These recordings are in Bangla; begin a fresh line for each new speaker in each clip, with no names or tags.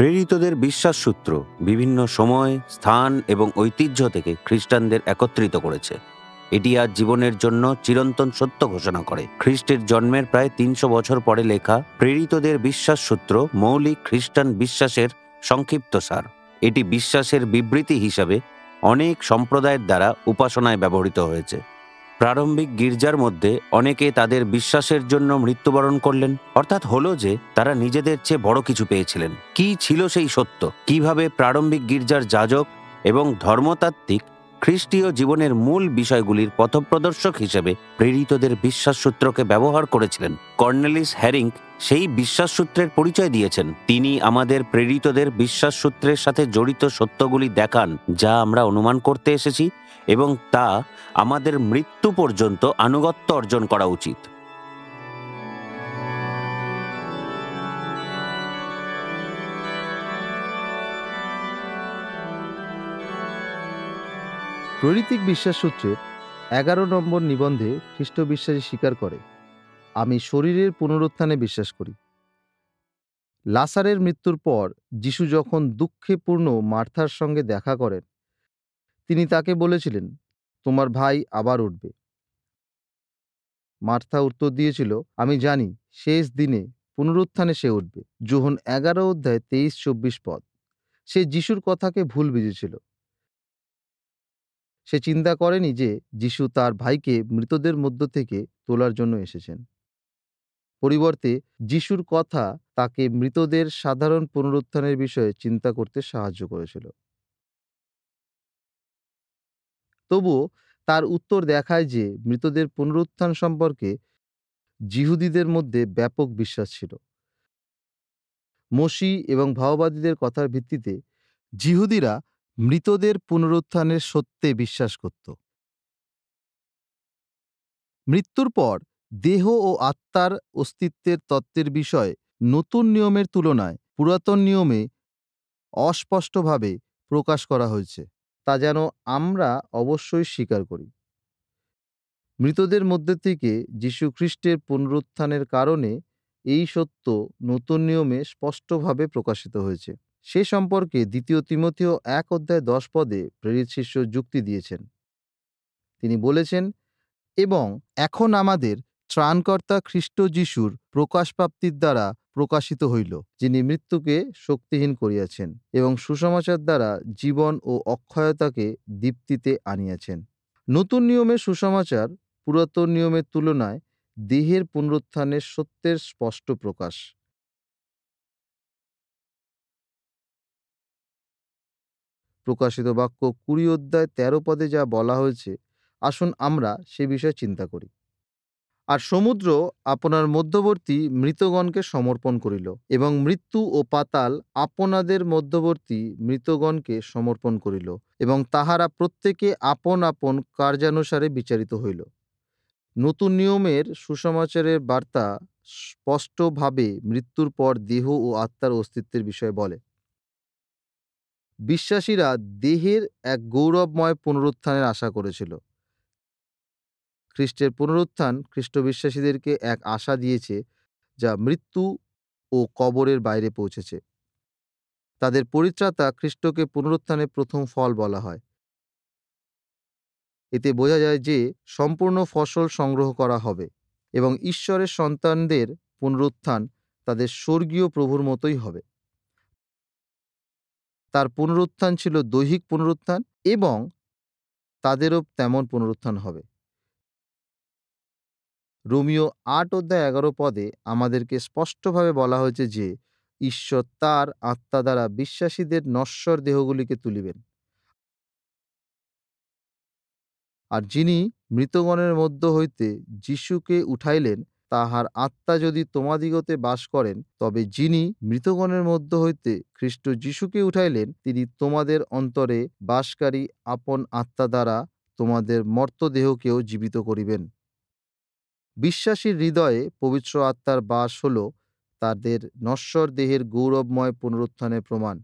প্রেরিতদের বিশ্বাস সূত্র বিভিন্ন সময়, স্থান এবং ঐতিহ্য থেকে খ্রিস্টানদের একত্রিত করেছে। এটি আজ জীবনের জন্য চিরন্তন সত্য ঘোষণা করে। খ্রিস্টের জন্মের প্রায় ৩০০ বছর পরে লেখা প্রেরিতদের বিশ্বাস সূত্র মৌলিক খ্রিস্টান বিশ্বাসের সংক্ষিপ্তসার। এটি বিশ্বাসের বিবৃতি হিসাবে অনেক সম্প্রদায়ের দ্বারা উপাসনায় ব্যবহৃত হয়েছে। প্রারম্ভিক গির্জার মধ্যে অনেকে তাদের বিশ্বাসের জন্য মৃত্যুবরণ করলেন, অর্থাৎ হলো যে তারা নিজেদের চেয়ে বড় কিছু পেয়েছিলেন। কি ছিল সেই সত্য? কিভাবে প্রারম্ভিক গির্জার যাজক এবং ধর্মতাত্ত্বিক খ্রিস্টীয় জীবনের মূল বিষয়গুলির পথপ্রদর্শক হিসেবে প্রেরিতদের বিশ্বাস সূত্রকে ব্যবহার করেছিলেন? কর্নেলিস হ্যারিঙ্ক সেই বিশ্বাস সূত্রের পরিচয় দিয়েছেন। তিনি আমাদের প্রেরিতদের বিশ্বাস সূত্রের সাথে জড়িত সত্যগুলি দেখান, যা আমরা অনুমান করতে এসেছি, এবং তা আমাদের মৃত্যু পর্যন্ত আনুগত্য অর্জন করা উচিত।
প্রেরিতিক বিশ্বাস সূত্রের 11 নম্বর নিবন্ধে খ্রিস্ট বিশ্বাসী স্বীকার করে, আমি শরীরের পুনরুত্থানে বিশ্বাস করি। লাসারের মৃত্যুর পর যিশু যখন দুঃখে পূর্ণ মার্থার সঙ্গে দেখা করেন, তিনি তাকে বলেছিলেন, তোমার ভাই আবার উঠবে। মার্থা উত্তর দিয়েছিল, আমি জানি শেষ দিনে পুনরুত্থানে সে উঠবে। যোহন 11 অধ্যায় 23-24 পদ। সে যিশুর কথাকে ভুল বুঝেছিল। সে চিন্তা করেনি যে যিশু তার ভাইকে মৃতদের মধ্য থেকে তোলার জন্য এসেছেন। পরিবর্তে যিশুর কথা তাকে মৃতদের সাধারণ পুনরুত্থানের বিষয়ে চিন্তা করতে সাহায্য করেছিল। তবুও তার উত্তর দেখায় যে মৃতদের পুনরুত্থান সম্পর্কে যিহুদীদের মধ্যে ব্যাপক বিশ্বাস ছিল। মসিহ এবং ভাওবাদীদের কথার ভিত্তিতে যিহুদীরা মৃতদের পুনরুত্থানের সত্যে বিশ্বাস করত। মৃত্যুর পর দেহ ও আত্মার অস্তিত্বের তত্ত্বের বিষয়ে নতুন নিয়মের তুলনায় পুরাতন নিয়মে অস্পষ্টভাবে প্রকাশ করা হয়েছে, তা যেন আমরা অবশ্যই স্বীকার করি। মৃতদের মধ্যে থেকে যীশু খ্রিস্টের পুনরুত্থানের কারণে এই সত্য নতুন নিয়মে স্পষ্টভাবে প্রকাশিত হয়েছে। সে সম্পর্কে 2 তিমথেয় 1 অধ্যায় 10 পদে প্রেরিত শিষ্য যুক্তি দিয়েছেন। তিনি বলেছেন, এবং এখন আমাদের ত্রাণকর্তা খ্রিস্ট যিশুর প্রকাশপ্রাপ্তির দ্বারা প্রকাশিত হইল, যিনি মৃত্যুকে শক্তিহীন করিয়াছেন এবং সুসমাচার দ্বারা জীবন ও অক্ষয়তাকে দীপ্তিতে আনিয়াছেন। নতুন নিয়মের সুসমাচার পুরাতন নিয়মের তুলনায় দেহের পুনরুত্থানের সত্যের স্পষ্ট প্রকাশ। প্রকাশিত বাক্য 20 অধ্যায় 13 পদে যা বলা হয়েছে, আসুন আমরা সে বিষয়ে চিন্তা করি। আর সমুদ্র আপনার মধ্যবর্তী মৃতগণকে সমর্পণ করিল, এবং মৃত্যু ও পাতাল আপনাদের মধ্যবর্তী মৃতগণকে সমর্পণ করিল, এবং তাহারা প্রত্যেকে আপন আপন কার্যানুসারে বিচারিত হইল। নতুন নিয়মের সুসমাচারের বার্তা স্পষ্টভাবে মৃত্যুর পর দেহ ও আত্মার অস্তিত্বের বিষয়ে বলে। বিশ্বাসীরা দেহের এক গৌরবময় পুনরুত্থানের আশা করেছিল। খ্রিস্টের পুনরুত্থান খ্রিস্ট বিশ্বাসীদেরকে এক আশা দিয়েছে যা মৃত্যু ও কবরের বাইরে পৌঁছেছে। তাদের পরিত্রাতা খ্রিস্টকে পুনরুত্থানের প্রথম ফল বলা হয়। এতে বোঝা যায় যে সম্পূর্ণ ফসল সংগ্রহ করা হবে এবং ঈশ্বরের সন্তানদের পুনরুত্থান তাদের স্বর্গীয় প্রভুর মতোই হবে। তার পুনরুত্থান ছিল দৈহিক পুনরুত্থান এবং তাদেরও তেমন পুনরুত্থান হবে। রোমীয় 8 অধ্যায় 11 পদে আমাদেরকে স্পষ্টভাবে বলা হয়েছে যে ঈশ্বর তার আত্মা দ্বারা বিশ্বাসীদের নশ্বর দেহগুলিকে তুলিবেন। আর যিনি মৃতগণের মধ্য হইতে যিশুকে উঠাইলেন, তাহার আত্মা যদি তোমাদিগতে বাস করেন, তবে যিনি মৃতগণের মধ্য হইতে খ্রিস্ট যিশুকে উঠাইলেন, তিনি তোমাদের অন্তরে বাসকারী আপন আত্মা দ্বারা তোমাদের মর্ত দেহকেও জীবিত করিবেন। বিশ্বাসীর হৃদয়ে পবিত্র আত্মার বাস হল তাদের নশ্বর দেহের গৌরবময় পুনরুত্থানের প্রমাণ।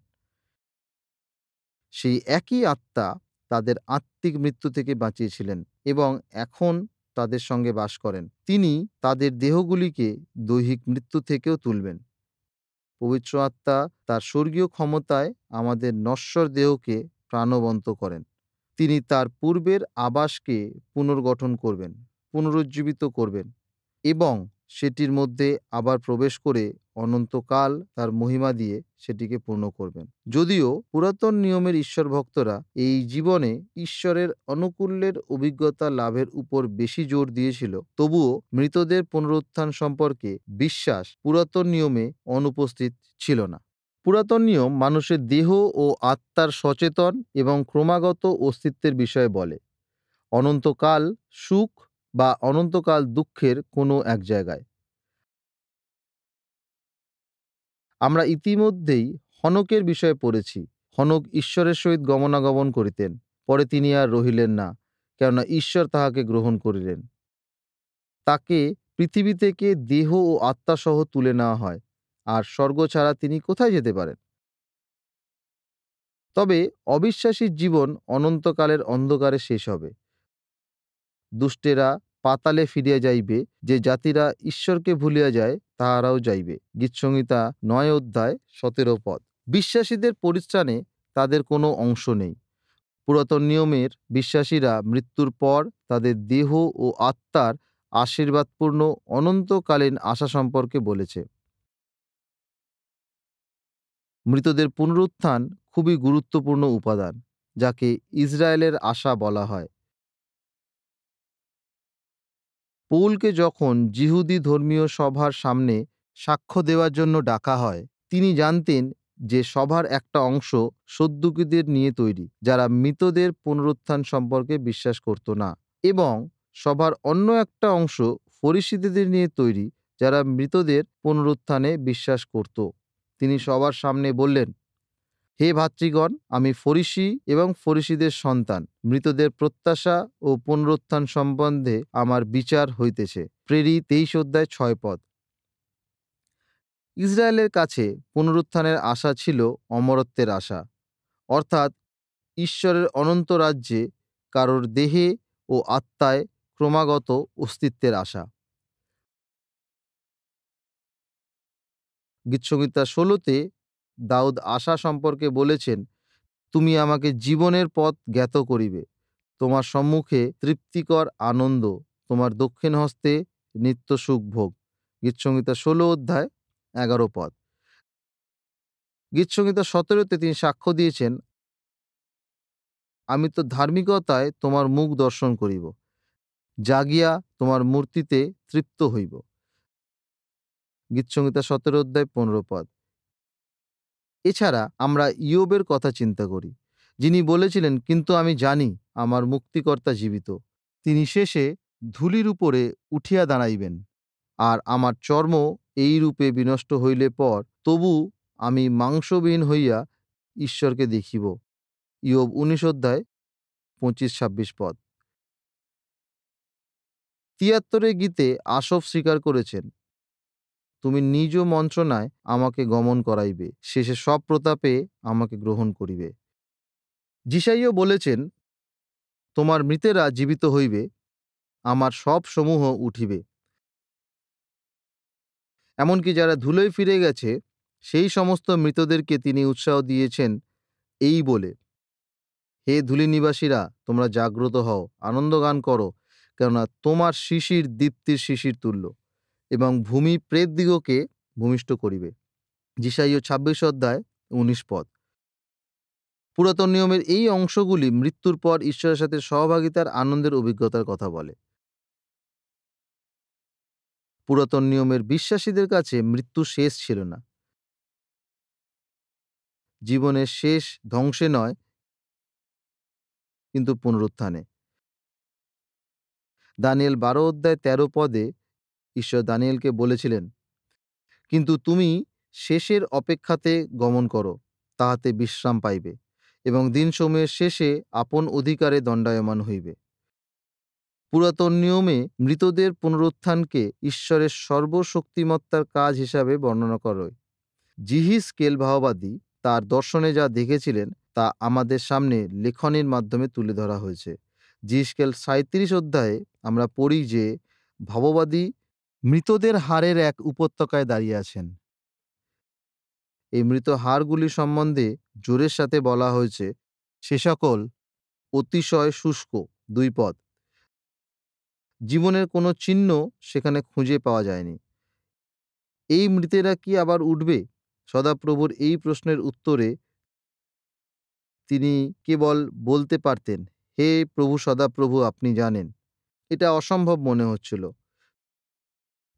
সেই একই আত্মা তাদের আত্মিক মৃত্যু থেকে বাঁচিয়েছিলেন এবং এখন তাদের সঙ্গে বাস করেন। তিনি তাদের দেহগুলিকে দৈহিক মৃত্যু থেকেও তুলবেন। পবিত্র আত্মা তার স্বর্গীয় ক্ষমতায় আমাদের নশ্বর দেহকে প্রাণবন্ত করেন। তিনি তার পূর্বের আবাসকে পুনর্গঠন করবেন, পুনরুজ্জীবিত করবেন এবং সেটির মধ্যে আবার প্রবেশ করে অনন্তকাল তার মহিমা দিয়ে সেটিকে পূর্ণ করবেন। যদিও পুরাতন নিয়মের ঈশ্বর ভক্তরা এই জীবনে ঈশ্বরের আনুকূল্যের অভিজ্ঞতা লাভের উপর বেশি জোর দিয়েছিল, তবুও মৃতদের পুনরুত্থান সম্পর্কে বিশ্বাস পুরাতন নিয়মে অনুপস্থিত ছিল না। পুরাতন নিয়ম মানুষের দেহ ও আত্মার সচেতন এবং ক্রমাগত অস্তিত্বের বিষয়ে বলে। অনন্তকাল সুখ বা অনন্তকাল দুঃখের কোনো এক জায়গায়। আমরা ইতিমধ্যেই হনকের বিষয়ে পড়েছি। হনক ঈশ্বরের সহিত গমনাগমন করিতেন, পরে তিনি আর রহিলেন না, কেননা ঈশ্বর তাহাকে গ্রহণ করিলেন। তাকে পৃথিবী থেকে দেহ ও আত্মাসহ তুলে নেওয়া হয়, আর স্বর্গ ছাড়া তিনি কোথায় যেতে পারেন? তবে অবিশ্বাসীর জীবন অনন্তকালের অন্ধকারে শেষ হবে। দুষ্টেরা পাতালে ফিরিয়া যাইবে, যে জাতিরা ঈশ্বরকে ভুলিয়া যায় তাহারাও যাইবে। গীতসংহিতা 9 অধ্যায় 17 পদ। বিশ্বাসীদের পরিত্রাণে তাদের কোনো অংশ নেই। পুরাতন নিয়মের বিশ্বাসীরা মৃত্যুর পর তাদের দেহ ও আত্মার আশীর্বাদপূর্ণ অনন্তকালীন আশা সম্পর্কে বলেছে। মৃতদের পুনরুত্থান খুবই গুরুত্বপূর্ণ উপাদান, যাকে ইসরায়েলের আশা বলা হয়। পৌলকে যখন যিহুদি ধর্মীয় সভার সামনে সাক্ষ্য দেওয়ার জন্য ডাকা হয়, তিনি জানতেন যে সভার একটা অংশ সদ্দুকীদের নিয়ে তৈরি, যারা মৃতদের পুনরুত্থান সম্পর্কে বিশ্বাস করত না, এবং সভার অন্য একটা অংশ ফরিসীদের নিয়ে তৈরি, যারা মৃতদের পুনরুত্থানে বিশ্বাস করত। তিনি সবার সামনে বললেন, হে ভাতৃগণ, আমি ফরিসী এবং ফরিসীদের সন্তান। মৃতদের প্রত্যাশা ও পুনরুত্থান সম্বন্ধে আমার বিচার হইতেছে। প্রেরি 23 অধ্যায় 6 পদ। ইসরায়েলের কাছে পুনরুত্থানের আশা ছিল অমরত্বের আশা, অর্থাৎ ঈশ্বরের অনন্ত রাজ্যে কারোর দেহে ও আত্মায় ক্রমাগত অস্তিত্বের আশা। গীতসংহিতা 16-তে দাউদ আশা সম্পর্কে বলেছেন, তুমি আমাকে জীবনের পথ জ্ঞাত করিবে, তোমার সম্মুখে তৃপ্তিকর আনন্দ, তোমার দক্ষিণ হস্তে নিত্য সুখ ভোগ। গীতসংহিতা 16 অধ্যায় 11 পদ। গীতসংহিতা 17-তে তিনি সাক্ষ্য দিয়েছেন, আমি তো ধার্মিকতায় তোমার মুখ দর্শন করিব, জাগিয়া তোমার মূর্তিতে তৃপ্ত হইব। গীতসংহিতা 17 অধ্যায় 15 পদ। এছাড়া আমরা ইয়োবের কথা চিন্তা করি, যিনি বলেছিলেন, কিন্তু আমি জানি আমার মুক্তিকর্তা জীবিত, তিনি শেষে ধূলির উপরে উঠিয়া দাঁড়াইবেন, আর আমার চর্ম এই রূপে বিনষ্ট হইলে পর তবু আমি মাংসবিহীন হইয়া ঈশ্বরকে দেখিব। ইয়োব 19 অধ্যায় 25-26 পদ। 73 গীতে আসফ স্বীকার করেছেন, তুমি নিজ মন্ত্রণায় আমাকে গমন করাইবে, শেষে সব প্রতাপে আমাকে গ্রহণ করিবে। যিশাইও বলেছেন, তোমার মৃতেরা জীবিত হইবে, আমার সব সমূহ উঠিবে। এমনকি যারা ধুলোয় ফিরে গেছে, সেই সমস্ত মৃতদেরকে তিনি উৎসাহ দিয়েছেন এই বলে, হে ধূলি নিবাসীরা, তোমরা জাগ্রত হও, আনন্দ গান করো, কেননা তোমার শিশির দীপ্তির শিশির তুল্য, এবং ভূমি প্রেতদিগকে ভূমিষ্ঠ করিবে। যিশাইয় 26 অধ্যায় 19 পদ। পুরাতন নিয়মের এই অংশগুলি মৃত্যুর পর ঈশ্বরের সাথে সহভাগিতার আনন্দের অভিজ্ঞতার কথা বলে। পুরাতন নিয়মের বিশ্বাসীদের কাছে মৃত্যু শেষ ছিল না। জীবনের শেষ ধ্বংসে নয়, কিন্তু পুনরুত্থানে। দানিয়েল 12 অধ্যায় 13 পদে ঈশ্বর দানিয়েলকে বলেছিলেন, কিন্তু তুমি শেষের অপেক্ষাতে গমন করো, তাহাতে বিশ্রাম পাইবে, এবং দিনসমূহের শেষে আপন অধিকারে দণ্ডায়মান হইবে। পুরাতন নিয়মে মৃতদের পুনরুত্থানকে ঈশ্বরের সর্বশক্তিমত্তার কাজ হিসাবে বর্ণনা করা হয়। জিহিজকেল ভাববাদী তার দর্শনে যা দেখেছিলেন তা আমাদের সামনে লেখনের মাধ্যমে তুলে ধরা হয়েছে। জিহিজকেল 37 অধ্যায়ে আমরা পড়ি যে ভাববাদী মৃতদের হাড়ের এক উপত্যকায় দাঁড়িয়ে আছেন। এই মৃত হাড়গুলি সম্বন্ধে জোরের সাথে বলা হয়েছে, সে সকল অতিশয় শুষ্ক, 2 পদ। জীবনের কোনো চিহ্ন সেখানে খুঁজে পাওয়া যায়নি। এই মৃতেরা কি আবার উঠবে? সদাপ্রভুর এই প্রশ্নের উত্তরে তিনি কেবল বলতে পারতেন, হে প্রভু সদাপ্রভু, আপনি জানেন। এটা অসম্ভব মনে হচ্ছিল।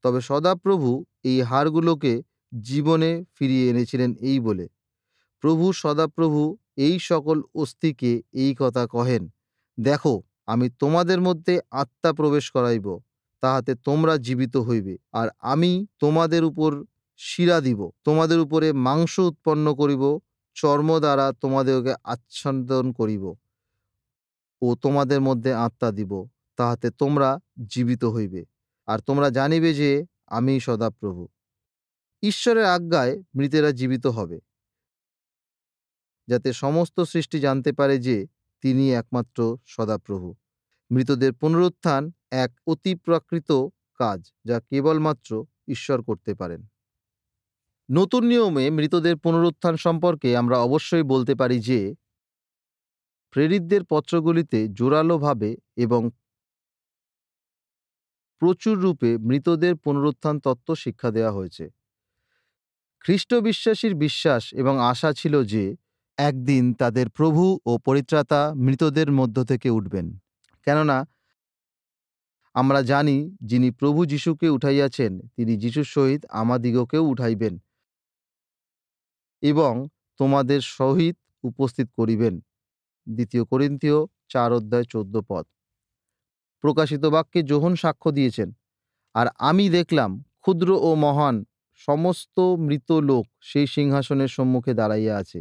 তবে সদাপ্রভু এই হাড়গুলোকে জীবনে ফিরিয়ে এনেছিলেন এই বলে। প্রভু সদাপ্রভু এই সকল অস্থিকে এই কথা কহেন, দেখো, আমি তোমাদের মধ্যে আত্মা প্রবেশ করাইব, তাহাতে তোমরা জীবিত হইবে। আর আমি তোমাদের উপর শিরা দিব, তোমাদের উপরে মাংস উৎপন্ন করিব, চর্ম দ্বারা তোমাদেরকে আচ্ছাদন করিব ও তোমাদের মধ্যে আত্মা দিব, তাহাতে তোমরা জীবিত হইবে। আর তোমরা জানিবে যে আমি সদাপ্রভু। ঈশ্বরের আজ্ঞায় মৃতেরা জীবিত হবে, যাতে সমস্ত সৃষ্টি জানতে পারে যে তিনি একমাত্র সদাপ্রভু। মৃতদের পুনরুত্থান এক অতিপ্রাকৃত কাজ, যা কেবলমাত্র ঈশ্বর করতে পারেন। নতুন নিয়মে মৃতদের পুনরুত্থান সম্পর্কে আমরা অবশ্যই বলতে পারি যে প্রেরিতদের পত্রগুলিতে জোরালোভাবে এবং প্রচুর রূপে মৃতদের পুনরুত্থান তত্ত্ব শিক্ষা দেওয়া হয়েছে। খ্রিস্ট বিশ্বাসীর বিশ্বাস এবং আশা ছিল যে একদিন তাদের প্রভু ও পরিত্রাতা মৃতদের মধ্য থেকে উঠবেন। কেননা আমরা জানি, যিনি প্রভু যীশুকে উঠাইয়াছেন, তিনি যীশুর সহিত আমাদিগকেও উঠাইবেন এবং তোমাদের সহিত উপস্থিত করিবেন। 2 করিন্থীয় 4:14 পদ। প্রকাশিত বাক্যে যোহন সাক্ষ্য দিয়েছেন, আর আমি দেখলাম ক্ষুদ্র ও মহান সমস্ত মৃত লোক সেই সিংহাসনের সম্মুখে দাঁড়াইয়া আছে।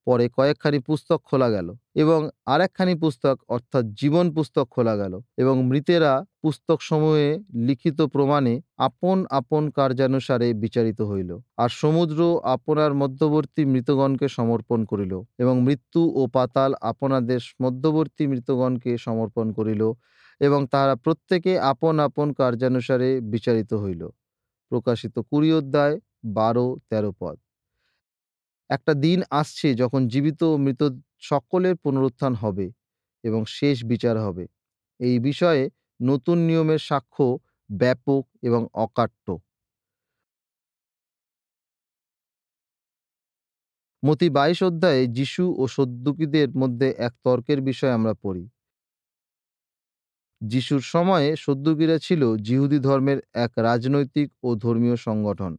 পরে কয়েকখানি পুস্তক খোলা গেল এবং আরেকখানি পুস্তক অর্থাৎ জীবন পুস্তক খোলা গেল, এবং মৃতেরা পুস্তক সমূহে লিখিত প্রমাণে আপন আপন কার্যানুসারে বিচারিত হইল। আর সমুদ্র আপনার মধ্যবর্তী মৃতগণকে সমর্পণ করিল, এবং মৃত্যু ও পাতাল আপনাদের মধ্যবর্তী মৃতগণকে সমর্পণ করিল, এবং তাহারা প্রত্যেকে আপন আপন কার্যানুসারে বিচারিত হইল। প্রকাশিত 20:12-13 পদ। একটা দিন আসছে যখন জীবিত ও মৃত সকলের পুনরুত্থান হবে এবং শেষ বিচার হবে। এই বিষয়ে নতুন নিয়মের সাক্ষ্য ব্যাপক এবং অকাট্য। মতি 22 অধ্যায়ে যীশু ও সদ্দুকীদের মধ্যে এক তর্কের বিষয় আমরা পড়ি। যীশুর সময়ে সদ্দুকীরা ছিল যিহুদি ধর্মের এক রাজনৈতিক ও ধর্মীয় সংগঠন।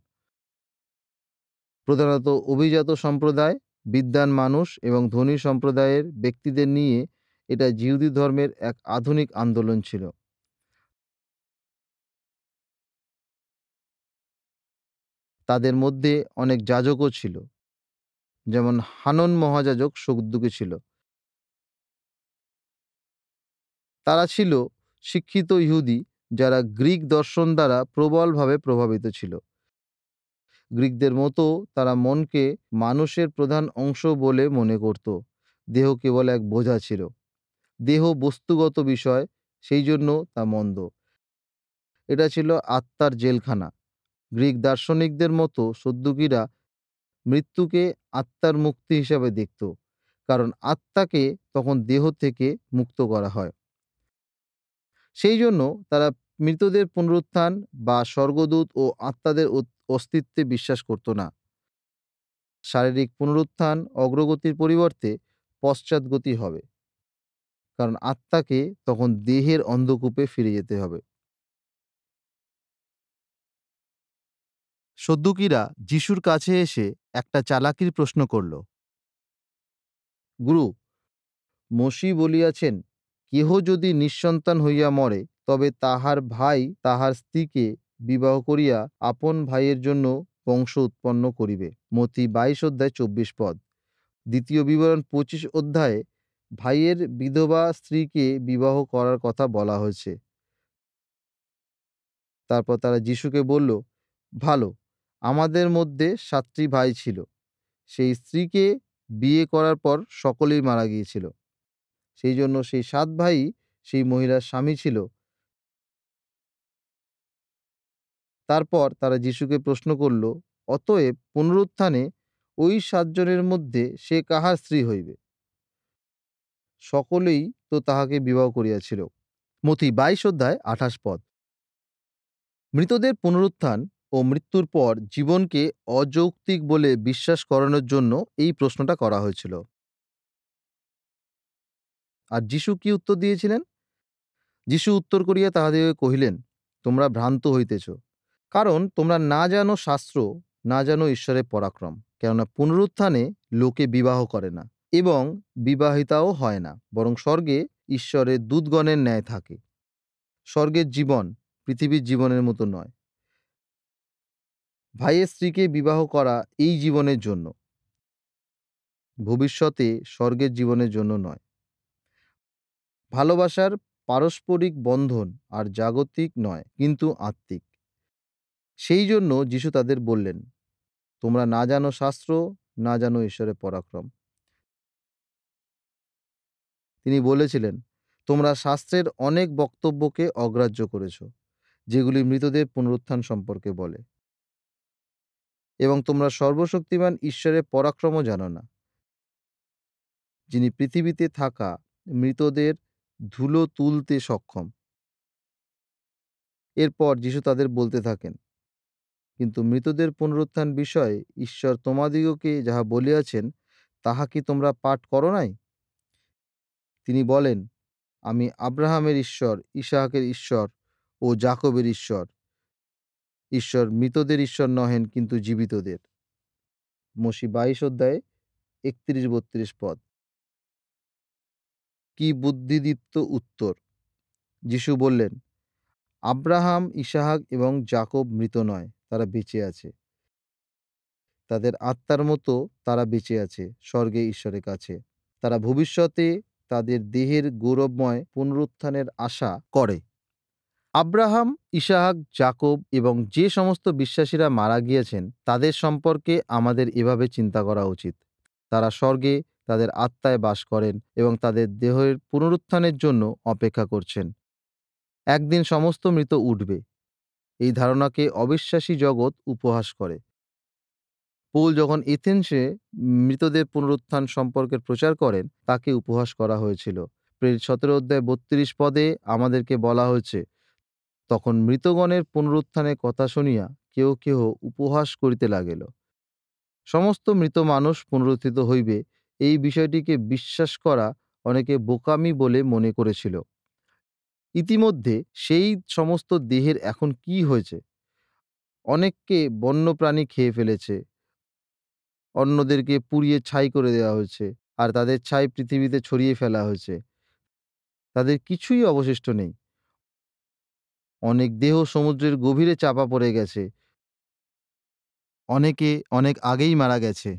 প্রধানত অভিজাত সম্প্রদায়, বিদ্বান মানুষ এবং ধনী সম্প্রদায়ের ব্যক্তিদের নিয়ে এটা যিহুদি ধর্মের এক আধুনিক আন্দোলন ছিল। তাদের মধ্যে অনেক যাজকও ছিল, যেমন হানন মহাযাজক সদ্দুকী ছিল। তারা ছিল শিক্ষিত ইহুদি যারা গ্রিক দর্শন দ্বারা প্রবলভাবে প্রভাবিত ছিল। গ্রিকদের মতো তারা মনকে মানুষের প্রধান অংশ বলে মনে করত। দেহ কেবল এক বোঝা ছিল। দেহ বস্তুগত বিষয়, সেই জন্য তা মন্দ। এটা ছিল আত্মার জেলখানা। গ্রিক দার্শনিকদের মতো সদ্দুকীরা মৃত্যুকে আত্মার মুক্তি হিসাবে দেখত, কারণ আত্মাকে তখন দেহ থেকে মুক্ত করা হয়। সেই জন্য তারা মৃতদের পুনরুত্থান বা স্বর্গদূত ও আত্মাদের অস্তিত্বে বিশ্বাস করত না। শারীরিক পুনরুত্থান অগ্রগতির পরিবর্তে পশ্চাৎগতি হবে, কারণ আত্মাকে তখন দেহের অন্ধকূপে ফিরে যেতে হবে। সদ্দুকীরা যিশুর কাছে এসে একটা চালাকির প্রশ্ন করল, গুরু, মসি বলিয়াছেন, কেহ যদি নিঃসন্তান হইয়া মরে, তবে তাহার ভাই তাহার স্ত্রীকে বিবাহ করিয়া আপন ভাইয়ের জন্য বংশ উৎপন্ন করিবে। মতি 22:24 পদ। দ্বিতীয় বিবরণ 25 অধ্যায়ে ভাইয়ের বিধবা স্ত্রীকে বিবাহ করার কথা বলা হয়েছে। তারপর তারা যিশুকে বলল, ভালো, আমাদের মধ্যে 7টি ভাই ছিল, সেই স্ত্রীকে বিয়ে করার পর সকলেই মারা গিয়েছিল, সেই জন্য সেই 7 ভাই সেই মহিলার স্বামী ছিল। তারপর তারা যিশুকে প্রশ্ন করল, অতএব পুনরুত্থানে ওই 7 জনের মধ্যে সে কাহার স্ত্রী হইবে? সকলেই তো তাহাকে বিবাহ করিয়াছিল। মথি 22 অধ্যায় 28 পদ। মৃতদের পুনরুত্থান ও মৃত্যুর পর জীবনকে অযৌক্তিক বলে বিশ্বাস করানোর জন্য এই প্রশ্নটা করা হয়েছিল। আর যীশু কি উত্তর দিয়েছিলেন? যীশু উত্তর করিয়া তাহাদিগকে কহিলেন, তোমরা ভ্রান্ত হইতেছ, কারণ তোমরা না জানো শাস্ত্র, না জানো ঈশ্বরের পরাক্রম। কেননা পুনরুত্থানে লোকে বিবাহ করে না এবং বিবাহিতাও হয় না, বরং স্বর্গে ঈশ্বরের দূতগণের ন্যায় থাকে। স্বর্গের জীবন পৃথিবীর জীবনের মতো নয়। ভাইয়ের স্ত্রীকে বিবাহ করা এই জীবনের জন্য, ভবিষ্যতে স্বর্গের জীবনের জন্য নয়। ভালোবাসার পারস্পরিক বন্ধন আর জাগতিক নয়, কিন্তু আত্মিক। সেই জন্য যীশু তাদের বললেন, তোমরা না জানো শাস্ত্র, না জানো ঈশ্বরের পরাক্রম। তিনি বলেছিলেন, তোমরা শাস্ত্রের অনেক বক্তব্যকে অগ্রাহ্য করেছ, যেগুলি মৃতদের পুনরুত্থান সম্পর্কে বলে, এবং তোমরা সর্বশক্তিমান ঈশ্বরের পরাক্রমও জানো না, যিনি পৃথিবীতে থাকা মৃতদের ধুলো তুলতে সক্ষম। এরপর যীশু তাদের বলতে থাকেন, কিন্তু মৃতদের পুনরুত্থান বিষয়ে ঈশ্বর তোমাদিগকে যাহা বলিয়াছেন, তাহা কি তোমরা পাঠ করো নাই? তিনি বলেন, আমি আব্রাহামের ঈশ্বর, ইসাহাকের ঈশ্বর ও যাকবের ঈশ্বর। ঈশ্বর মৃতদের ঈশ্বর নহেন, কিন্তু জীবিতদের। মশি 22 অধ্যায়ে 31-32 পদ। কি বুদ্ধিদীপ্ত উত্তর! যীশু বললেন, আব্রাহাম, ইসাহাক এবং যাকব মৃত নয়, তারা বেঁচে আছে। তাদের আত্মার মতো তারা বেঁচে আছে স্বর্গে ঈশ্বরের কাছে। তারা ভবিষ্যতে তাদের দেহের গৌরবময় পুনরুত্থানের আশা করে। আব্রাহাম, ইসাহাক, যাকব এবং যে সমস্ত বিশ্বাসীরা মারা গিয়েছেন, তাদের সম্পর্কে আমাদের এভাবে চিন্তা করা উচিত। তারা স্বর্গে তাদের আত্মায় বাস করেন এবং তাদের দেহের পুনরুত্থানের জন্য অপেক্ষা করছেন। একদিন সমস্ত মৃত উঠবে। এই ধারণাকে অবিশ্বাসী জগৎ উপহাস করে। পৌল যখন এথেন্সে মৃতদের পুনরুত্থান সম্পর্কে প্রচার করেন, তাকে উপহাস করা হয়েছিল। প্রেরিত 17 অধ্যায় 32 পদে আমাদেরকে বলা হয়েছে, তখন মৃতগণের পুনরুত্থানের কথা শুনিয়া কেহ কেহ উপহাস করিতে লাগিল। সমস্ত মৃত মানুষ পুনরুত্থিত হইবে, এই বিষয়টিকে বিশ্বাস করা অনেকে বোকামি বলে মনে করেছিল। ইতিমধ্যে সেই সমস্ত দেহের এখন কি হয়েছে? অনেককে বন্যপ্রাণী খেয়ে ফেলেছে, অন্যদেরকে পুড়িয়ে ছাই করে দেওয়া হয়েছে, আর তাদের ছাই পৃথিবীতে ছড়িয়ে ফেলা হয়েছে। তাদের কিছুই অবশিষ্ট নেই। অনেক দেহ সমুদ্রের গভীরে চাপা পড়ে গেছে। অনেকে অনেক আগেই মারা গেছে।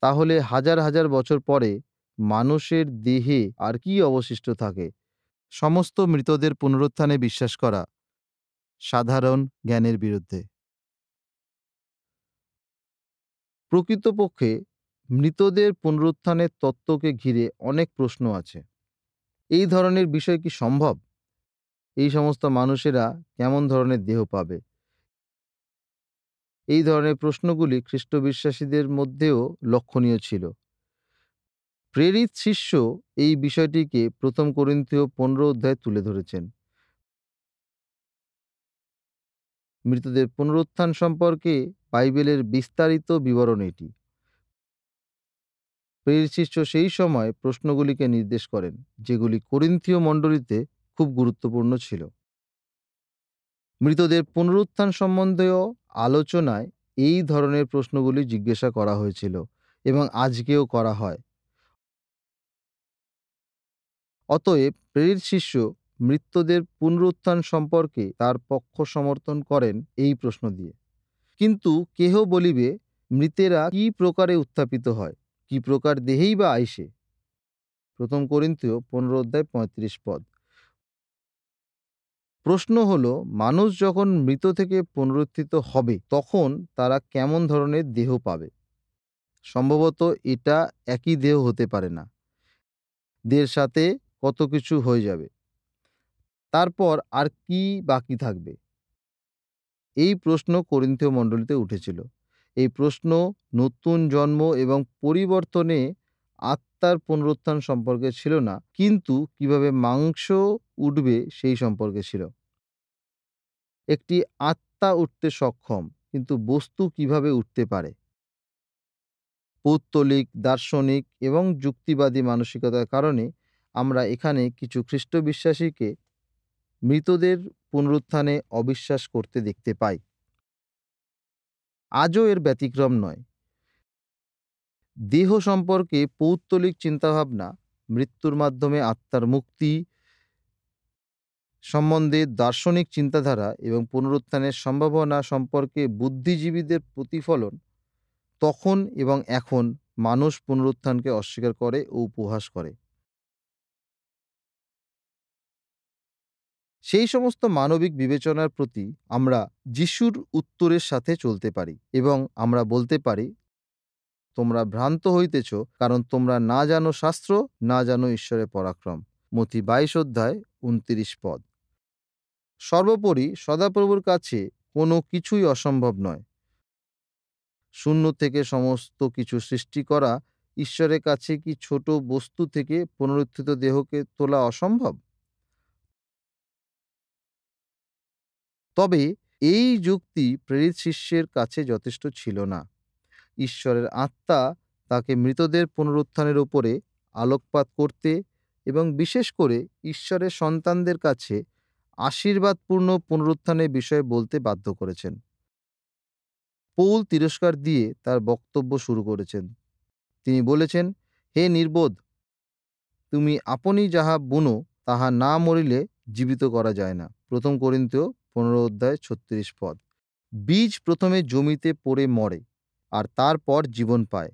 তাহলে হাজার হাজার বছর পরে মানুষের দেহে আর কি অবশিষ্ট থাকে? সমস্ত মৃতদের পুনরুত্থানে বিশ্বাস করা সাধারণ জ্ঞানের বিরুদ্ধে। প্রকৃতপক্ষে মৃতদের পুনরুত্থানের তত্ত্বকে ঘিরে অনেক প্রশ্ন আছে। এই ধরনের বিষয় কি সম্ভব? এই সমস্ত মানুষেরা কেমন ধরনের দেহ পাবে? এই ধরনের প্রশ্নগুলি খ্রিস্ট বিশ্বাসীদের মধ্যেও লক্ষণীয় ছিল। প্রেরিত শিষ্য এই বিষয়টিকে 1 করিন্থীয় 15 অধ্যায়ে তুলে ধরেছেন। মৃতদের পুনরুত্থান সম্পর্কে বাইবেলের বিস্তারিত বিবরণ এটি। প্রেরিত শিষ্য সেই সময় প্রশ্নগুলিকে নির্দেশ করেন, যেগুলি করিন্থীয় মণ্ডলীতে খুব গুরুত্বপূর্ণ ছিল। মৃতদের পুনরুত্থান সম্বন্ধেও আলোচনায় এই ধরনের প্রশ্নগুলি জিজ্ঞাসা করা হয়েছিল এবং আজকেও করা হয়। অতএব প্রেরিত শিষ্য মৃতদের পুনরুত্থান সম্পর্কে তার পক্ষ সমর্থন করেন এই প্রশ্ন দিয়ে। কিন্তু কেহ বলিবে, মৃতেরা কি প্রকারে উত্থাপিত হয়? কি প্রকার দেহেই বা আইসে? 1 করিন্থীয় 15 অধ্যায় 35 পদ। প্রশ্ন হলো, মানুষ যখন মৃত থেকে পুনরুত্থিত হবে, তখন তারা কেমন ধরনের দেহ পাবে? সম্ভবত এটা একই দেহ হতে পারে না। দেহের সাথে কত কিছু হয়ে যাবে। তারপর আর কি বাকি থাকবে? এই প্রশ্ন করিন্থীয় মণ্ডলীতে উঠেছিল এই প্রশ্ন নতুন জন্ম এবং পরিবর্তনে আত্মার পুনরুত্থান সম্পর্কে ছিল না, কিন্তু কিভাবে মাংস উঠবে সেই সম্পর্কে ছিল। একটি আত্মা উঠতে সক্ষম, কিন্তু বস্তু কিভাবে উঠতে পারে? পৌত্তলিক, দার্শনিক এবং যুক্তিবাদী মানসিকতার কারণে আমরা এখানে কিছু খ্রিস্ট বিশ্বাসীকে মৃতদের পুনরুত্থানে অবিশ্বাস করতে দেখতে পাই। আজও এর ব্যতিক্রম নয়। দেহ সম্পর্কে পৌত্তলিক চিন্তাভাবনা, মৃত্যুর মাধ্যমে আত্মার মুক্তি সম্বন্ধে দার্শনিক চিন্তাধারা এবং পুনরুত্থানের সম্ভাবনা সম্পর্কে বুদ্ধিজীবীদের প্রতিফলন, তখন এবং এখন মানুষ পুনরুত্থানকে অস্বীকার করে ও উপহাস করে। সেই সমস্ত মানবিক বিবেচনার প্রতি আমরা যিশুর উত্তরের সাথে চলতে পারি এবং আমরা বলতে পারি, তোমরা ভ্রান্ত হইতেছ, কারণ তোমরা না জানো শাস্ত্র, না জানো ঈশ্বরের পরাক্রম। মথি 22 অধ্যায় 29 পদ। সর্বোপরি সদাপ্রভুর কাছে কোনো কিছুই অসম্ভব নয়। শূন্য থেকে সমস্ত কিছু সৃষ্টি করা ঈশ্বরের কাছে কি ছোট বস্তু থেকে পুনরুত্থিত দেহকে তোলা অসম্ভব? তবে এই যুক্তি প্রেরিত শিষ্যের কাছে যথেষ্ট ছিল না। ঈশ্বরের আত্মা তাকে মৃতদের পুনরুত্থানের উপরে আলোকপাত করতে এবং বিশেষ করে ঈশ্বরের সন্তানদের কাছে আশীর্বাদপূর্ণ পুনরুত্থানের বিষয়ে বলতে বাধ্য করেছেন। পৌল তিরস্কার দিয়ে তার বক্তব্য শুরু করেছেন। তিনি বলেছেন, হে নির্বোধ, তুমি আপনি যাহা বুনো তাহা না মরিলে জীবিত করা যায় না। 1 করিন্থীয় 15 অধ্যায় 36 পদ। বীজ প্রথমে জমিতে পড়ে মরে আর তারপর জীবন পায়।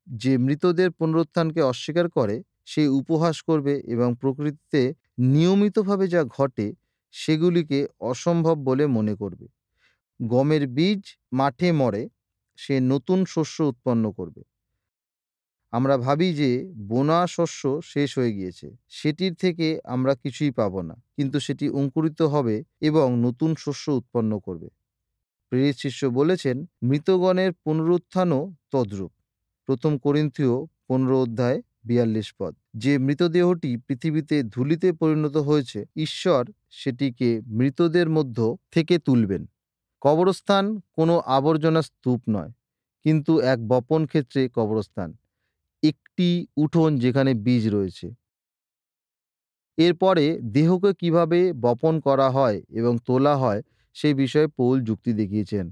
যে মৃতদের পুনরুত্থানকে অস্বীকার করে সে উপহাস করবে এবং প্রকৃতিতে নিয়মিতভাবে যা ঘটে সেগুলিকে অসম্ভব বলে মনে করবে। গমের বীজ মাঠে মরে, সে নতুন শস্য উৎপন্ন করবে। আমরা ভাবি যে বোনা শস্য শেষ হয়ে গিয়েছে, সেটির থেকে আমরা কিছুই পাবো না, কিন্তু সেটি অঙ্কুরিত হবে এবং নতুন শস্য উৎপন্ন করবে। প্রেরিত শিষ্য বলেছেন, মৃতগণের পুনরুত্থানও তদ্রূপ। 1 করিন্থীয় 15 অধ্যায় 42 পদ। যে মৃতদেহটি পৃথিবীতে ধূলিতে পরিণত হয়েছে, ঈশ্বর সেটিকে মৃতদের মধ্য থেকে তুলবেন। কবরস্থান কোনো আবর্জনা স্তূপ নয়, কিন্তু এক বপন ক্ষেত্রে কবরস্থান, একটি উঠোন যেখানে বীজ রয়েছে। এরপরে দেহকে কিভাবে বপন করা হয় এবং তোলা হয় সেই বিষয়ে পৌল যুক্তি দেখিয়েছেন।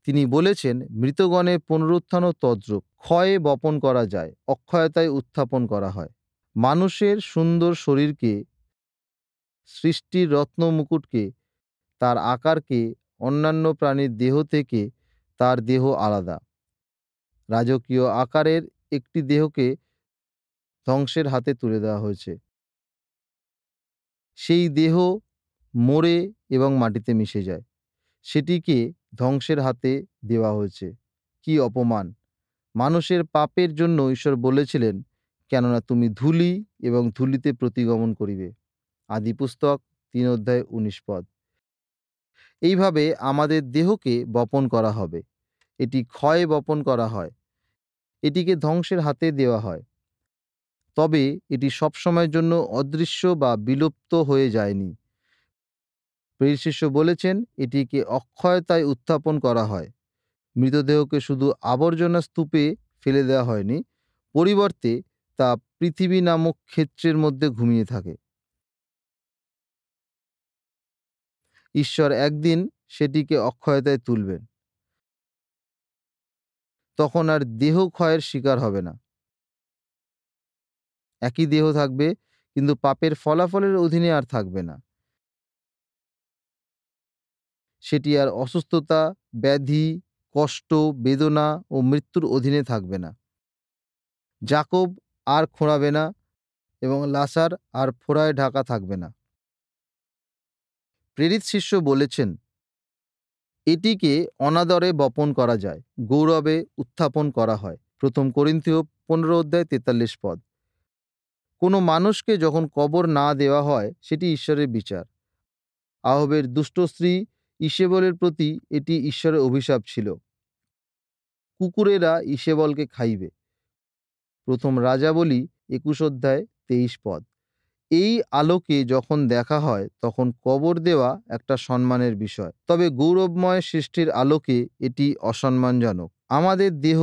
তিনি বলেছেন, মৃতগণের পুনরুত্থানও তদ্রূপ। ক্ষয়ে বপন করা যায়, অক্ষয়তায় উত্থাপন করা হয়। মানুষের সুন্দর শরীরকে, সৃষ্টির রত্ন মুকুটকে, তার আকারকে অন্যান্য প্রাণীর দেহ থেকে তার দেহ আলাদা। রাজকীয় আকারের একটি দেহকে ধ্বংসের হাতে তুলে দেওয়া হয়েছে। সেই দেহ মরে এবং মাটিতে মিশে যায়। সেটিকে ধ্বংসের হাতে দেওয়া হয়েছে। কি অপমান! মানুষের পাপের জন্য ঈশ্বর বলেছিলেন, কেননা তুমি ধূলি এবং ধূলিতে প্রতিগমন করিবে। আদিপুস্তক 3 অধ্যায় 19 পদ। এইভাবে আমাদের দেহকে বপন করা হবে। এটি ক্ষয়ে বপন করা হয়, এটিকে ধ্বংসের হাতে দেওয়া হয়। তবে এটি সবসময়ের জন্য অদৃশ্য বা বিলুপ্ত হয়ে যায়নি। প্রেরিত শিষ্য বলেছেন, এটিকে অক্ষয়তায় উত্থাপন করা হয়। মৃতদেহকে শুধু আবর্জনা স্তূপে ফেলে দেওয়া হয়নি, পরিবর্তে তা পৃথিবী নামক ক্ষেত্রের মধ্যে ঘুমিয়ে থাকে। ঈশ্বর একদিন সেটিকে অক্ষয়তায় তুলবেন। তখন আর দেহ ক্ষয়ের শিকার হবে না। একই দেহ থাকবে, কিন্তু পাপের ফলাফলের অধীনে আর থাকবে না। সেটি আর অসুস্থতা, ব্যাধি, কষ্ট, বেদনা ও মৃত্যুর অধীনে থাকবে না। যাকব আর খোঁড়াবে না এবং লাসার আর ফোড়ায় ঢাকা থাকবে না। প্রেরিত শিষ্য বলেছেন, এটিকে অনাদরে বপন করা যায়, গৌরবে উত্থাপন করা হয়। 1 করিন্থীয় 15 অধ্যায় 43 পদ। কোনো মানুষকে যখন কবর না দেওয়া হয়, সেটি ঈশ্বরের বিচার। আহবের দুষ্ট স্ত্রী ইসেবলের প্রতি এটি ঈশ্বরের অভিশাপ ছিল। কুকুরেরা ঈশেবলকে খাইবে। প্রথম রাজাবলী 21 অধ্যায় 23 পদ। এই আলোকে যখন দেখা হয় তখন কবর দেওয়া একটা সম্মানের বিষয়, তবে গৌরবময় সৃষ্টির আলোকে এটি অসম্মানজনক। আমাদের দেহ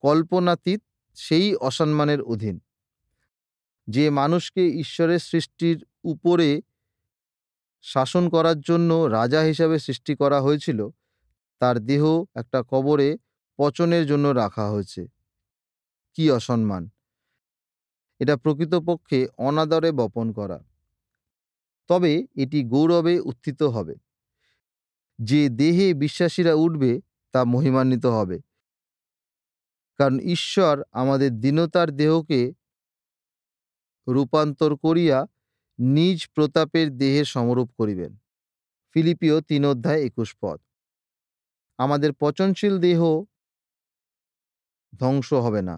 কল্পনাতীত সেই অসম্মানের অধীন। যে মানুষকে ঈশ্বরের সৃষ্টির উপরে শাসন করার জন্য রাজা হিসাবে সৃষ্টি করা হয়েছিল, তার দেহ একটা কবরে পচনের জন্য রাখা হয়েছে। কি অসম্মান! এটা প্রকৃতপক্ষে অনাদরে বপন করা। তবে এটি গৌরবে উত্থিত হবে। যে দেহে বিশ্বাসীরা উঠবে তা মহিমান্বিত হবে, কারণ ঈশ্বর আমাদের দীনতার দেহকে রূপান্তর করিয়া নিজ প্রতাপের দেহে সমরূপ করিবেন। ফিলিপিও 3 অধ্যায় 21 পদ। আমাদের পচনশীল দেহ ধ্বংস হবে না,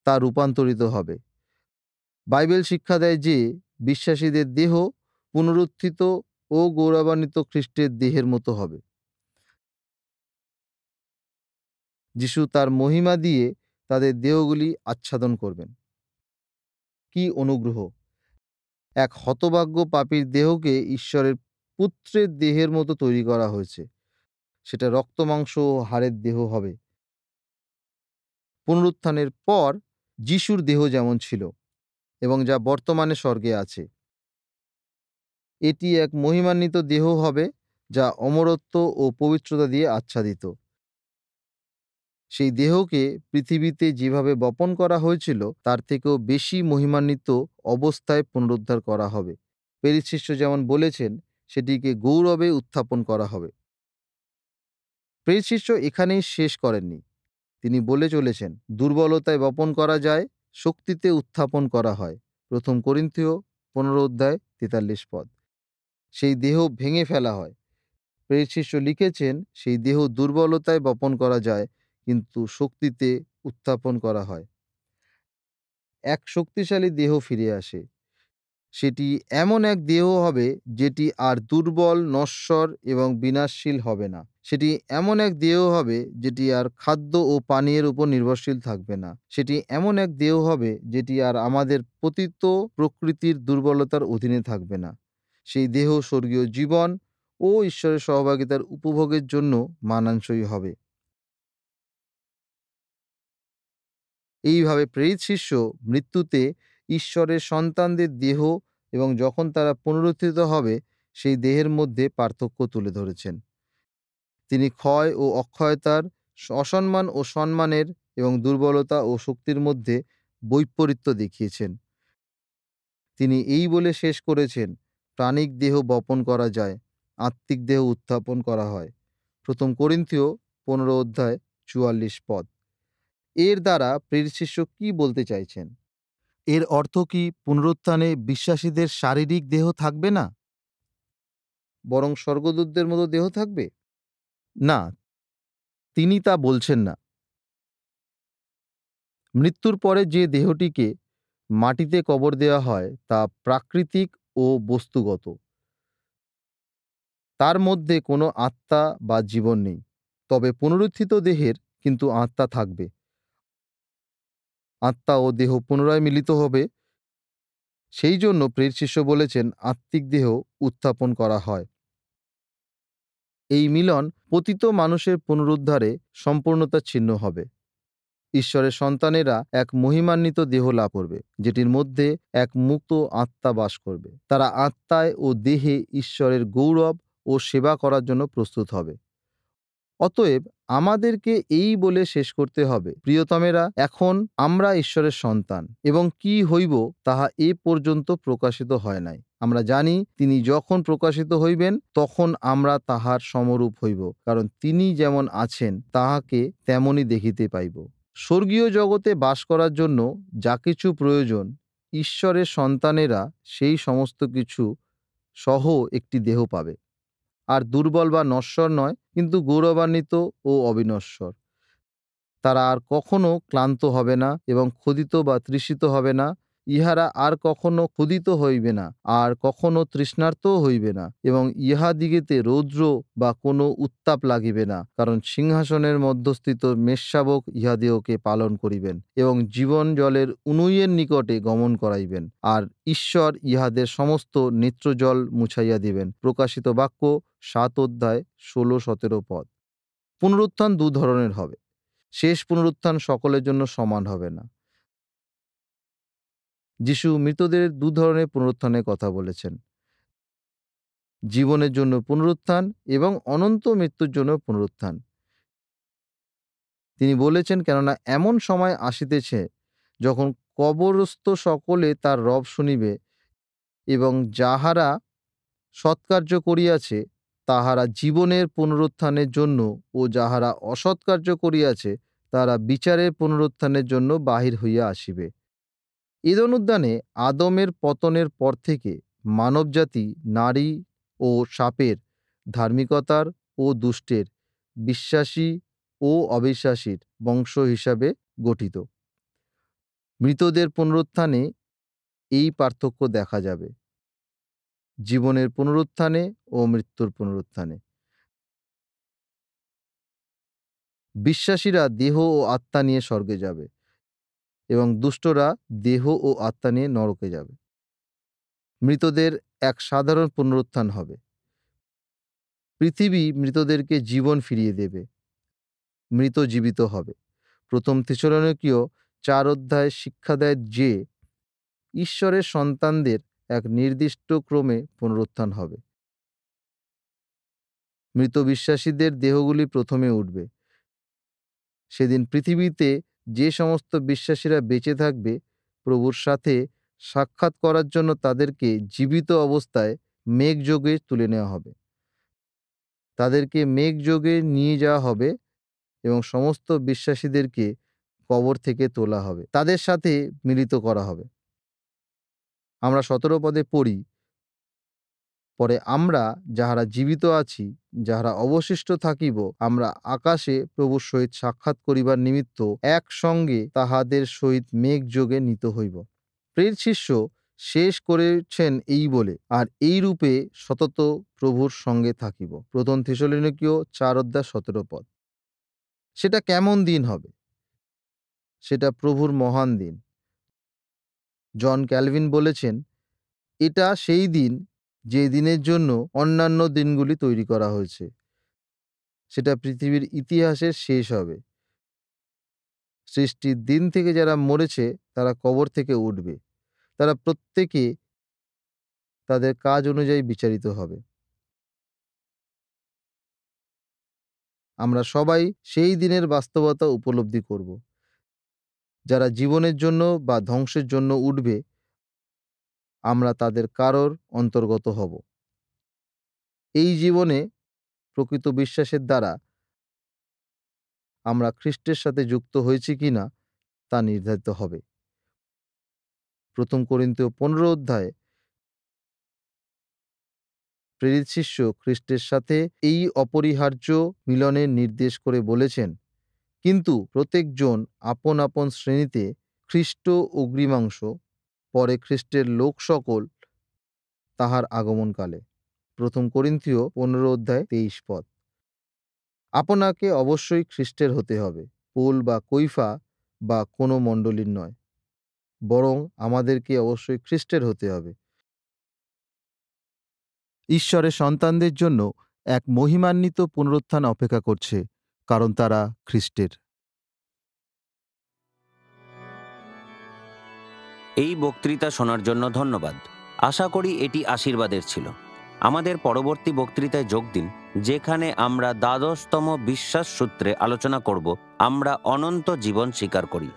তা রূপান্তরিত হবে। বাইবেল শিক্ষা দেয় যে বিশ্বাসীদের দেহ পুনরুত্থিত ও গৌরবান্বিত খ্রিস্টের দেহের মতো হবে। যিশু তার মহিমা দিয়ে তাদের দেহগুলি আচ্ছাদন করবেন। কি অনুগ্রহ! এক হতভাগ্য পাপীর দেহকে ঈশ্বরের পুত্রের দেহের মতো তৈরি করা হয়েছে। সেটা রক্ত মাংস ও হাড়ের দেহ হবে। পুনরুত্থানের পর যিশুর দেহ যেমন ছিল এবং যা বর্তমানে স্বর্গে আছে, এটি এক মহিমান্বিত দেহ হবে যা অমরত্ব ও পবিত্রতা দিয়ে আচ্ছাদিত। সেই দেহকে পৃথিবীতে যেভাবে বপন করা হয়েছিল তার থেকেও বেশি মহিমান্বিত অবস্থায় পুনরুদ্ধার করা হবে। প্রেরিত শিষ্য যেমন বলেছেন, সেটিকে গৌরবে উত্থাপন করা হবে। প্রেরিত শিষ্য এখানেই শেষ করেননি। তিনি বলে চলেছেন, দুর্বলতায় বপন করা যায়, শক্তিতে উত্থাপন করা হয়। প্রথম করিন্থীয় 15 অধ্যায় 43 পদ। সেই দেহ ভেঙে ফেলা হয়। প্রেরিত শিষ্য লিখেছেন, সেই দেহ দুর্বলতায় বপন করা যায়, কিন্তু শক্তিতে উত্থাপন করা হয়। এক শক্তিশালী দেহ ফিরে আসে। সেটি এমন এক দেহ হবে যেটি আর দুর্বল, নশ্বর এবং বিনাশশীল হবে না। সেটি এমন এক দেহ হবে যেটি আর খাদ্য ও পানীয়ের উপর নির্ভরশীল থাকবে না। সেটি এমন এক দেহ হবে যেটি আর আমাদের পতিত প্রকৃতির দুর্বলতার অধীনে থাকবে না। সেই দেহ স্বর্গীয় জীবন ও ঈশ্বরের সহভাগিতার উপভোগের জন্য মানানসই হবে। এইভাবে প্রেরিত শিষ্য মৃত্যুতে ঈশ্বরের সন্তানদের দেহ এবং যখন তারা পুনরুত্থিত হবে সেই দেহের মধ্যে পার্থক্য তুলে ধরেছেন। তিনি ক্ষয় ও অক্ষয়তার, অসম্মান ও সম্মানের এবং দুর্বলতা ও শক্তির মধ্যে বৈপরীত্য দেখিয়েছেন। তিনি এই বলে শেষ করেছেন, প্রাণিক দেহ বপন করা যায়, আত্মিক দেহ উত্থাপন করা হয়। প্রথম করিন্থীয় 15 অধ্যায় 44 পদ। এর দ্বারা প্রেরিত শিষ্য কি বলতে চাইছেন? এর অর্থ কি পুনরুত্থানে বিশ্বাসীদের শারীরিক দেহ থাকবে না, বরং স্বর্গদূতদের মতো দেহ থাকবে? না, তিনি তা বলছেন না। মৃত্যুর পরে যে দেহটিকে মাটিতে কবর দেওয়া হয় তা প্রাকৃতিক ও বস্তুগত। তার মধ্যে কোনো আত্মা বা জীবন নেই। তবে পুনরুত্থিত দেহের কিন্তু আত্মা থাকবে। আত্মা ও দেহ পুনরায় মিলিত হবে। সেই জন্য প্রেরিত শিষ্য বলেছেন, আত্মিক দেহ উত্থাপন করা হয়। এই মিলন পতিত মানুষের পুনরুদ্ধারে সম্পূর্ণতার চিহ্ন হবে। ঈশ্বরের সন্তানেরা এক মহিমান্বিত দেহ লাভ করবে, যেটির মধ্যে এক মুক্ত আত্মা বাস করবে। তারা আত্মায় ও দেহে ঈশ্বরের গৌরব ও সেবা করার জন্য প্রস্তুত হবে। অতএব আমাদেরকে এই বলে শেষ করতে হবে, প্রিয়তমেরা, এখন আমরা ঈশ্বরের সন্তান এবং কি হইব তাহা এ পর্যন্ত প্রকাশিত হয় নাই। আমরা জানি তিনি যখন প্রকাশিত হইবেন তখন আমরা তাহার সমরূপ হইব, কারণ তিনি যেমন আছেন তাহাকে তেমনই দেখিতে পাইব। স্বর্গীয় জগতে বাস করার জন্য যা কিছু প্রয়োজন, ঈশ্বরের সন্তানেরা সেই সমস্ত কিছু সহ একটি দেহ পাবে। আর দুর্বল বা নশ্বর নয়, কিন্তু গৌরবান্বিত ও অবিনশ্বর। তারা আর কখনো ক্লান্ত হবে না এবং ক্ষুধিত বা তৃষিত হবে না ইহারা আর কখনো ক্ষুধিত হইবে না, আর কখনো তৃষ্ণার্তও হইবে না, এবং ইহাদিগেতে রৌদ্র বা কোনো উত্তাপ লাগিবে না, কারণ সিংহাসনের মধ্যস্থিত মেষশাবক ইহাদিওকে পালন করিবেন এবং জীবন জলের উনুইয়ের নিকটে গমন করাইবেন, আর ঈশ্বর ইহাদের সমস্ত নেত্রজল মুছাইয়া দিবেন। প্রকাশিত বাক্য 7 অধ্যায় 16-17 পদ। পুনরুত্থান দু ধরনের হবে। শেষ পুনরুত্থান সকলের জন্য সমান হবে না। যিশু মৃতদের দু ধরনের পুনরুত্থানের কথা বলেছেন: জীবনের জন্য পুনরুত্থান এবং অনন্ত মৃত্যুর জন্য পুনরুত্থান। তিনি বলেছেন, কেননা এমন সময় আসিতেছে যখন কবরস্থ সকলে তার রব শুনিবে, এবং যাহারা সৎকার্য করিয়াছে তাহারা জীবনের পুনরুত্থানের জন্য, ও যাহারা অসৎকার্য করিয়াছে তাহারা বিচারের পুনরুত্থানের জন্য বাহির হইয়া আসিবে। ঈদন উদ্যানে আদমের পতনের পর থেকে মানবজাতি নারী ও সাপের, ধার্মিকতার ও দুষ্টের, বিশ্বাসী ও অবিশ্বাসীর বংশ হিসাবে গঠিত। মৃতদের পুনরুত্থানে এই পার্থক্য দেখা যাবে: জীবনের পুনরুত্থানে ও মৃত্যুর পুনরুত্থানে। বিশ্বাসীরা দেহ ও আত্মা নিয়ে স্বর্গে যাবে এবং দুষ্টরা দেহ ও আত্মা নিয়ে নরকে যাবে। মৃতদের এক সাধারণ পুনরুত্থান হবে। পৃথিবী মৃতদেরকে জীবন ফিরিয়ে দেবে, মৃত জীবিত হবে। 1 থেসলোনিকীয় 4 অধ্যায় শিক্ষা দেয় যে ঈশ্বরের সন্তানদের এক নির্দিষ্ট ক্রমে পুনরুত্থান হবে। মৃত বিশ্বাসীদের দেহগুলি প্রথমে উঠবে। সেদিন পৃথিবীতে যে সমস্ত বিশ্বাসীরা বেঁচে থাকবে, প্রভুর সাথে সাক্ষাৎ করার জন্য তাদেরকে জীবিত অবস্থায় মেঘযোগে তুলে নেওয়া হবে। তাদেরকে মেঘযোগে নিয়ে যাওয়া হবে এবং সমস্ত বিশ্বাসীদেরকে কবর থেকে তোলা হবে, তাদের সাথে মিলিত করা হবে। আমরা 17 পদে পড়ি, পরে আমরা যাহারা জীবিত আছি, যাহারা অবশিষ্ট থাকিব, আমরা আকাশে প্রভুর সহিত সাক্ষাৎ করিবার নিমিত্ত একসঙ্গে তাহাদের সহিত মেঘযোগে নিত হইব। প্রিয় শিষ্য শেষ করেছেন এই বলে, আর এই রূপে সতত প্রভুর সঙ্গে থাকিব। 1 থেসলোনিকীয় 4 অধ্যায় 17 পদ। সেটা কেমন দিন হবে? সেটা প্রভুর মহান দিন। জন ক্যালভিন বলেছেন, এটা সেই দিন যে দিনের জন্য অন্যান্য দিনগুলি তৈরি করা হয়েছে। সেটা পৃথিবীর ইতিহাসের শেষ হবে। সৃষ্টির দিন থেকে যারা মরেছে তারা কবর থেকে উঠবে। তারা প্রত্যেকে তাদের কাজ অনুযায়ী বিচারিত হবে। আমরা সবাই সেই দিনের বাস্তবতা উপলব্ধি করব। যারা জীবনের জন্য বা ধ্বংসের জন্য উঠবে, আমরা তাদের কারোর অন্তর্গত হব। এই জীবনে প্রকৃত বিশ্বাসের দ্বারা আমরা খ্রিস্টের সাথে যুক্ত হয়েছি কিনা তা নির্ধারিত হবে। 1 করিন্থীয় 15 অধ্যায়ে প্রেরিত শিষ্য খ্রিস্টের সাথে এই অপরিহার্য মিলনের নির্দেশ করে বলেছেন, কিন্তু প্রত্যেকজন আপন আপন শ্রেণীতে, খ্রিস্ট অগ্রিমাংশ, পরে খ্রিস্টের লোক সকল তাহার আগমনকালে। 1 করিন্থীয় 15 অধ্যায় 23 পদ। আপনাকে অবশ্যই খ্রিস্টের হতে হবে, পৌল বা কৈফা বা কোনো মণ্ডলীর নয়, বরং আমাদেরকে অবশ্যই খ্রিস্টের হতে হবে। ঈশ্বরের সন্তানদের জন্য এক মহিমান্বিত পুনরুত্থান অপেক্ষা করছে, কারণ তারা খ্রিস্টের।
এই বক্তৃতা শোনার জন্য ধন্যবাদ। আশা করি এটি আশীর্বাদের ছিল। আমাদের পরবর্তী বক্তৃতায় যোগ দিন, যেখানে আমরা 12তম বিশ্বাস সূত্রে আলোচনা করব, আমরা অনন্ত জীবন স্বীকার করি।